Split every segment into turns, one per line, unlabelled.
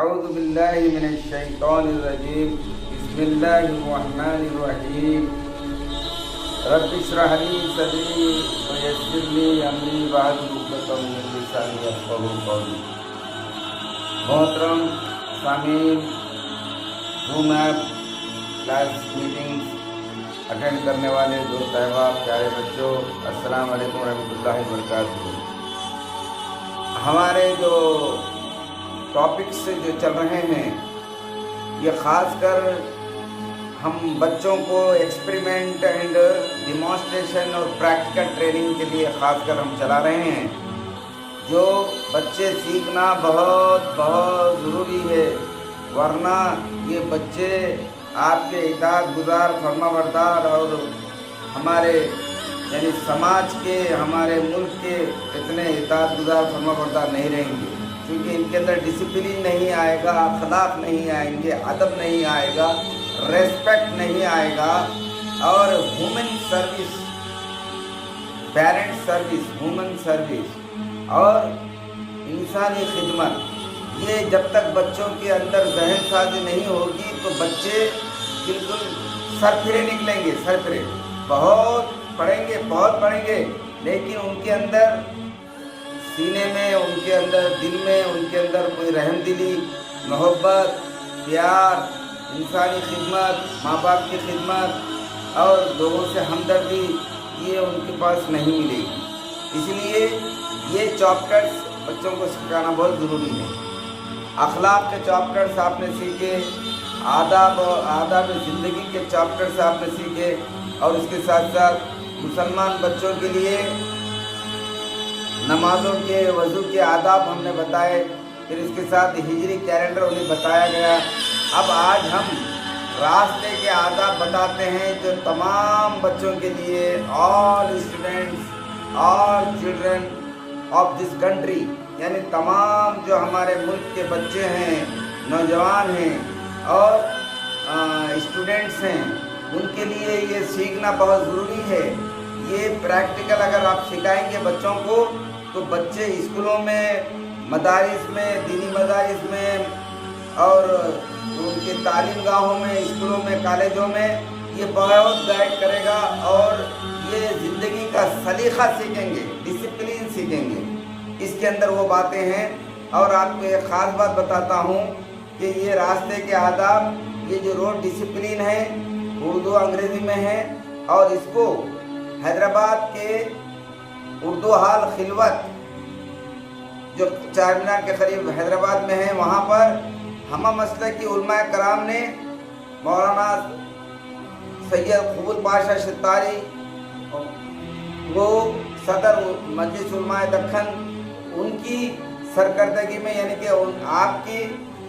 اعوذ باللہ من الشیطان الرجیم بسم اللہ الرحمن الرحیم رب اشرح لی صدری ویسر لی امری واحلل عقدۃ من لسانی یفقہوا قولی۔ محترم سامعین، zoom app class meetings attend کرنے والے دوست احباب، پیارے بچوں، السلام علیکم ورحمۃ اللہ وبرکاتہ۔ ہمارے جو ٹاپکس جو چل رہے ہیں، یہ خاص کر ہم بچوں کو ایکسپریمنٹ اینڈ ڈیمانسٹریشن اور پریکٹیکل ٹریننگ کے لیے خاص کر ہم چلا رہے ہیں، جو بچے سیکھنا بہت ضروری ہے، ورنہ یہ بچے آپ کے اطاعت گزار، فرما بردار اور ہمارے یعنی سماج کے، ہمارے ملک کے اتنے اطاعت گزار، فرما بردار نہیں رہیں گے، کیونکہ ان کے اندر ڈسپلن نہیں آئے گا، اخلاق نہیں آئیں گے، ادب نہیں آئے گا، ریسپیکٹ نہیں آئے گا، اور human service, parent service, human service اور انسانی خدمت، یہ جب تک بچوں کے اندر ذہن سازی نہیں ہوگی تو بچے بالکل سرفرے نکلیں گے، سرفرے، بہت پڑھیں گے، لیکن ان کے اندر سینے میں، ان کے اندر دل میں، ان کے اندر کوئی رحم دلی، محبت، پیار، انسانی خدمت، ماں باپ کی خدمت اور لوگوں سے ہمدردی، یہ ان کے پاس نہیں ملے گی۔ اس لیے یہ چیپٹرز بچوں کو سکھانا بہت ضروری ہے۔ اخلاق کے چیپٹرز آپ نے سیکھے، آداب اور آداب زندگی کے چیپٹرز آپ نے سیکھے، اور اس کے ساتھ ساتھ مسلمان بچوں کے لیے نمازوں کے، وضو کے آداب ہم نے بتائے، پھر اس کے ساتھ ہجری کیلنڈر انہیں بتایا گیا۔ اب آج ہم راستے کے آداب بتاتے ہیں جو تمام بچوں کے لیے، all students, all children of this country, یعنی تمام جو ہمارے ملک کے بچے ہیں، نوجوان ہیں اور اسٹوڈنٹس ہیں، ان کے لیے یہ سیکھنا بہت ضروری ہے۔ یہ پریکٹیکل اگر آپ سکھائیں گے بچوں کو تو بچے اسکولوں میں، مدارس میں، دینی مدارس میں اور ان کے تعلیم گاہوں میں، اسکولوں میں، کالجوں میں یہ بہت گائیڈ کرے گا، اور یہ زندگی کا سلیقہ سیکھیں گے، ڈسپلن سیکھیں گے۔ اس کے اندر وہ باتیں ہیں، اور آپ کو ایک خاص بات بتاتا ہوں کہ یہ راستے کے آداب، یہ جو روڈ ڈسپلن ہے، اردو انگریزی میں ہے، اور اس کو حیدرآباد کے اردو ہال خلوت جو چار مینار کے قریب حیدرآباد میں ہے، وہاں پر ہمہ مسلک کی علماء کرام نے، مولانا سید قبول پاشا شتاری، وہ صدر مجلس علماء دکن، ان کی سرکردگی میں، یعنی کہ آپ کی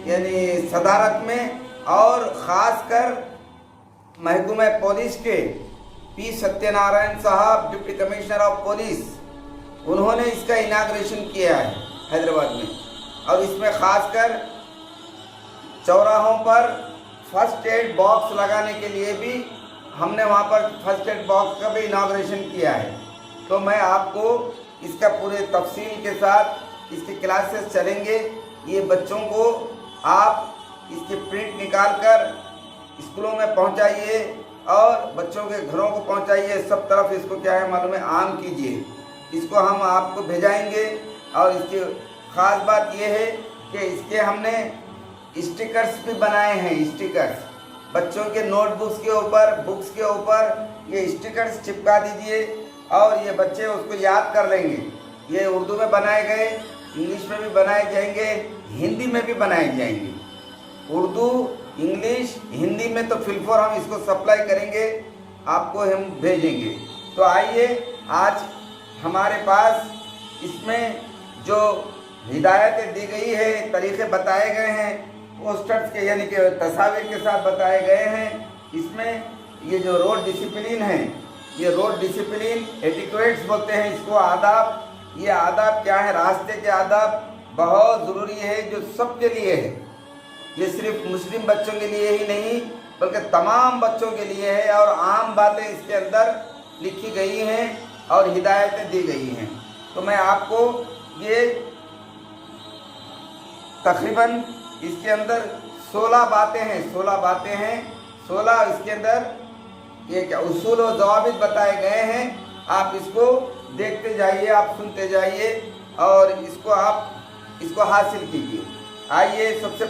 یعنی صدارت میں، اور خاص کر محکمہ پولیس کے پی ستیہ نارائن صاحب، ڈپٹی کمشنر آف پولیس، انہوں نے اس کا اناگریشن کیا ہے حیدرآباد میں، اور اس میں خاص کر چوراہوں پر فرسٹ ایڈ باکس لگانے کے لیے بھی ہم نے وہاں پر فرسٹ ایڈ باکس کا بھی اناگریشن کیا ہے۔ تو میں آپ کو اس کا پورے تفصیل کے ساتھ اس کی کلاسز چلیں گے، یہ بچوں کو آپ اس کی پرنٹ نکال کر اسکولوں میں پہنچائیے اور بچوں کے گھروں کو پہنچائیے، سب طرف اس کو کیا ہے معلوم ہے، عام کیجیے۔ اس کو ہم آپ کو بھیجائیں گے، اور اس کی خاص بات یہ ہے کہ اس کے ہم نے اسٹیکرز بھی بنائے ہیں، اسٹیکرز بچوں کے نوٹ بکس کے اوپر، بکس کے اوپر یہ اسٹیکرز چپکا دیجئے، اور یہ بچے اس کو یاد کر لیں گے۔ یہ اردو میں بنائے گئے، انگلش میں بھی بنائے جائیں گے، ہندی میں بھی بنائے جائیں گے۔ اردو، انگلش، ہندی میں تو فی الفور ہم اس کو سپلائی کریں گے، آپ کو ہم بھیجیں گے۔ تو آئیے، آج ہمارے پاس اس میں جو ہدایتیں دی گئی ہے، طریقے بتائے گئے ہیں، پوسٹرز کے یعنی کہ تصاویر کے ساتھ بتائے گئے ہیں۔ اس میں یہ جو روڈ ڈسپلن ہے، یہ روڈ ڈسپلن ایٹیکیٹس بولتے ہیں اس کو، آداب، یہ آداب کیا ہے، راستے کے آداب بہت ضروری ہے، جو سب کے لیے ہے۔ یہ صرف مسلم بچوں کے لیے ہی نہیں بلکہ تمام بچوں کے لیے ہے، اور عام باتیں اس کے اندر لکھی گئی ہیں اور ہدایتیں دی گئی ہیں۔ تو میں آپ کو یہ تقریباً इसके अंदर 16 बातें हैं, 16 बातें हैं, 16 इसके अंदर ये क्या उसूल और ज़वाबित बताए गए हैं। आप इसको देखते जाइए, आप सुनते जाइए और इसको हासिल कीजिए। आइए सबसे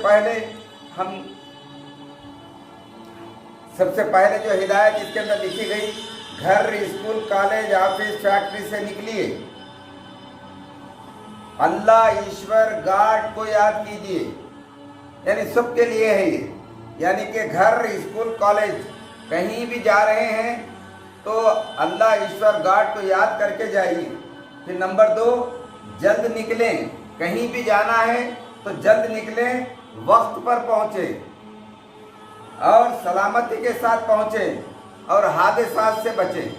पहले जो हिदायत इसके अंदर लिखी गई, घर, स्कूल, कॉलेज, ऑफिस, फैक्ट्री से निकलिए, अल्लाह, ईश्वर, गॉड को याद कीजिए। यानी सबके लिए है ये, यानी कि घर, स्कूल, कॉलेज कहीं भी जा रहे हैं तो अल्लाह, ईश्वर, गॉड को याद करके जाइए। फिर नंबर 2, जल्द निकलें, कहीं भी जाना है तो जल्द निकलें, वक्त पर पहुँचे और सलामती के साथ पहुँचे और हादसात से बचें।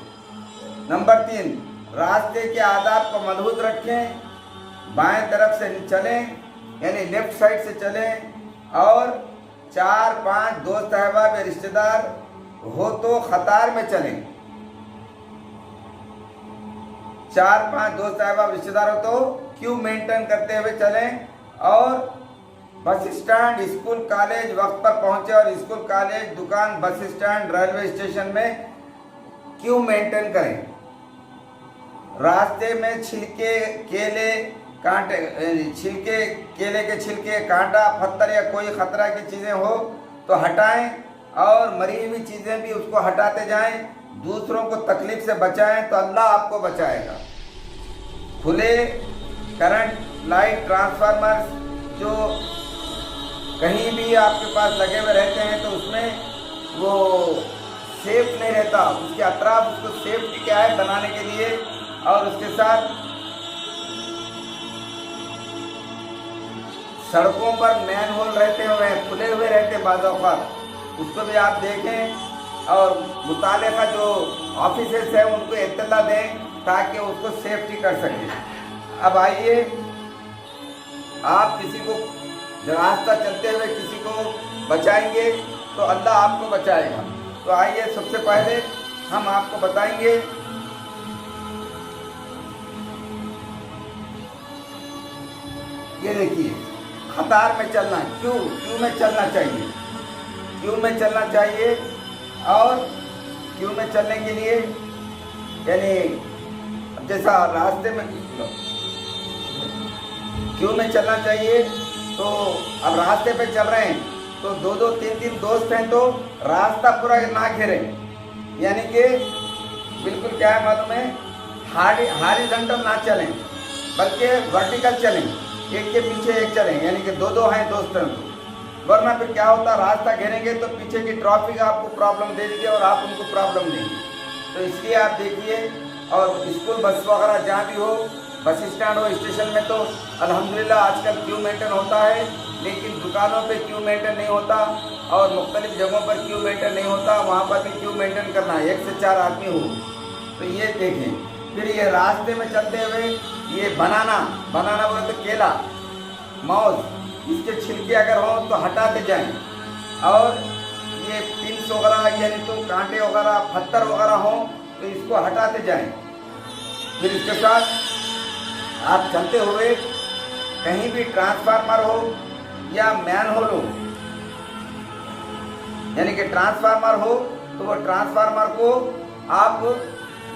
नंबर 3, रास्ते के आदाब को मलहूज रखें, बाएं तरफ से चलें यानी लेफ्ट साइड से चलें और 4-5 दोस्त अहबाब या रिश्तेदार हो तो कतार में चलें। 4-5 दोस्त अहबाब रिश्तेदार हो तो क्यू मेंटेन करते हुए चलें और बस स्टैंड, स्कूल, कॉलेज वक्त पर पहुंचे और स्कूल, कॉलेज, दुकान, बस स्टैंड, रेलवे स्टेशन में क्यू मेंटेन करें। रास्ते में छिलके, केले, कांटे, केले के छिलके, कांटा, पत्थर या कोई खतरा की चीज़ें हो तो हटाएं और मरी हुई चीज़ें भी उसको हटाते जाएं। दूसरों को तकलीफ से बचाएं तो अल्लाह आपको बचाएगा। खुले करंट, लाइट, ट्रांसफार्मर जो कहीं भी आपके पास लगे हुए रहते हैं तो उसमें वो सेफ नहीं रहता, उसके अतराफ उसको सेफ्टी क्या है बनाने के लिए, और उसके साथ सड़कों पर मैन होल रहते हुए खुले हुए रहते बाज़ औक़ात, उसको भी आप देखें और मुतालिका जो ऑफिसर्स हैं उनको इत्तला दें ताकि उसको सेफ्टी कर सकें। अब आइए, आप किसी को रास्ता चलते हुए किसी को बचाएंगे तो अल्लाह आपको बचाएगा। तो आइए सबसे पहले हम आपको बताएंगे ये देखिए, कतार में चलना, क्यू में चलना चाहिए, क्यू में चलना चाहिए। और क्यू में चलने के लिए यानी जैसा रास्ते में क्यू में चलना चाहिए, तो अब रास्ते पे चल रहे हैं तो 2-2, 3-3 दोस्त हैं तो रास्ता पूरा ना घेरें, यानी कि बिल्कुल क्या है मालूम है, हॉरिजॉन्टल ना चलें बल्कि वर्टिकल चलें, एक के पीछे एक चलें, यानी कि 2-2 हैं दोस्त हैं। वरना फिर क्या होता है, रास्ता घेरेंगे तो पीछे की ट्रैफिक आपको प्रॉब्लम दे देगी और आप उनको प्रॉब्लम देंगे। तो इसलिए आप देखिए, और स्कूल, बस वगैरह जहाँ भी हो, बस स्टैंड हो, स्टेशन में तो अल्हम्दुलिल्लाह आजकल क्यू मेंटेन होता है, लेकिन दुकानों पे क्यू मेंटेन नहीं होता और मुख्तलिफ जगहों पर क्यू मेंटेन नहीं होता, वहाँ पर भी क्यू मेंटेन करना है, 1 से 4 आदमी हो। तो ये देखें। फिर ये रास्ते में चलते हुए ये बनाना बोले तो केला, मौज, इसके छिलके अगर हों तो हटाते जाएं और ये पिंस वगैरह यानी तो कांटे वगैरह, पत्थर वगैरह हों तो इसको हटाते जाएं। फिर इसके साथ आप चलते हुए कहीं भी ट्रांसफार्मर हो या मैन होल हो, यानी कि ट्रांसफार्मर हो तो वो ट्रांसफार्मर को आप,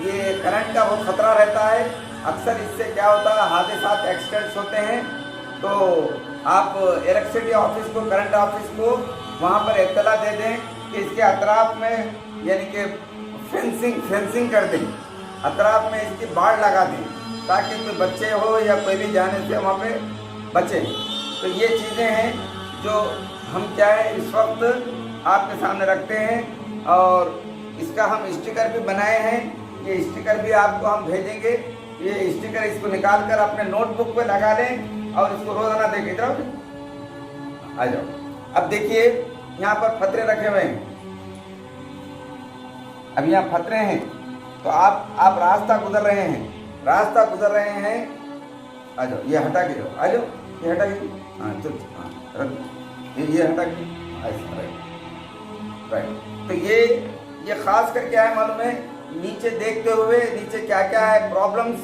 ये करंट का बहुत खतरा रहता है, अक्सर इससे क्या होता है, हादसात, एक्सीडेंट्स होते हैं। तो आप इलेक्ट्रिसिटी ऑफिस को, करंट ऑफिस को वहाँ पर इत्तला दे दें कि इसके अतराफ में यानी कि फेंसिंग कर दें, अतराफ में इसकी बाड़ लगा दें ताकि कोई बच्चे हो या कोई भी जाने से वहाँ पे बचे। तो ये चीज़ें हैं जो हम क्या है इस वक्त आपके सामने रखते हैं और इसका हम स्टिकर भी बनाए हैं। ये स्टिकर भी आपको हम भेजेंगे। ये स्टिकर इसको निकाल कर अपने नोटबुक पे लगा लें और इसको रोजाना देखें। इधर आ जाओ। अब देखिए यहाँ पर फतरे रखे हुए हैं। अब यहाँ फतरे हैं तो आप रास्ता गुजर रहे हैं, आ जाओ, ये हटा के जाओ, आ जाओ, ये हटा के, हाँ चल, हाँ रख, ये हटा के, राइट। तो ये खास कर क्या है मालूम है, नीचे देखते हुए नीचे क्या क्या है प्रॉब्लम्स,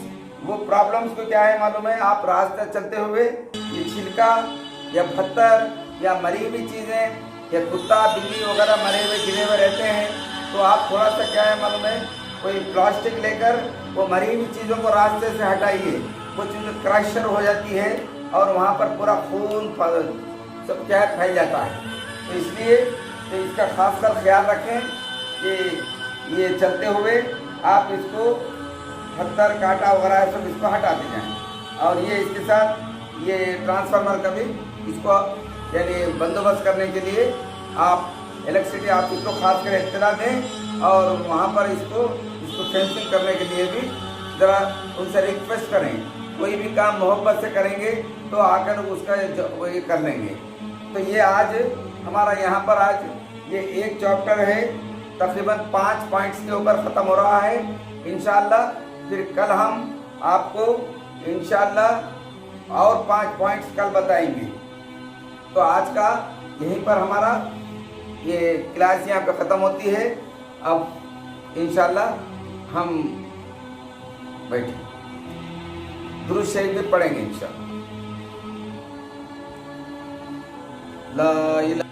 वो प्रॉब्लम्स को क्या है मालूम है, आप रास्ता चलते हुए ये छिलका या पत्थर या मरी हुई चीज़ें या कुत्ता बिल्ली वगैरह मरे हुए गिरे हुए रहते हैं, तो आप थोड़ा सा क्या है मालूम है, कोई प्लास्टिक लेकर वो मरी हुई चीज़ों को रास्ते से हटाइए। वो चीज़ क्रशर हो जाती है और वहाँ पर पूरा खून सब क्या है फैल जाता है। तो इसलिए तो इसका खास कर ख्याल रखें कि ये चलते हुए आप इसको पत्थर कांटा वगैरह सब इसको हटाते जाएं। और ये इसके साथ ये ट्रांसफार्मर का भी इसको यानी बंदोबस्त करने के लिए आप इलेक्ट्रिसिटी ऑफिस को खास कर इत्तला दें और वहाँ पर इसको फेंसिंग करने के लिए भी ज़रा उनसे रिक्वेस्ट करें। कोई भी काम मोहब्बत से करेंगे तो आकर उसका वो ये कर लेंगे। तो ये आज हमारा यहाँ पर आज ये एक चैप्टर है, तकरीबन 5 पॉइंट्स के ऊपर ख़त्म हो रहा है। इंशाअल्लाह फिर कल हम आपको इंशाअल्लाह और 5 पॉइंट्स कल बताएंगे। तो आज का यहीं पर हमारा ये क्लास यहाँ पे ख़त्म होती है। अब इंशाअल्लाह हम बैठे दुरूद शरीफ भी पढ़ेंगे इंशाअल्लाह। ला इलाहा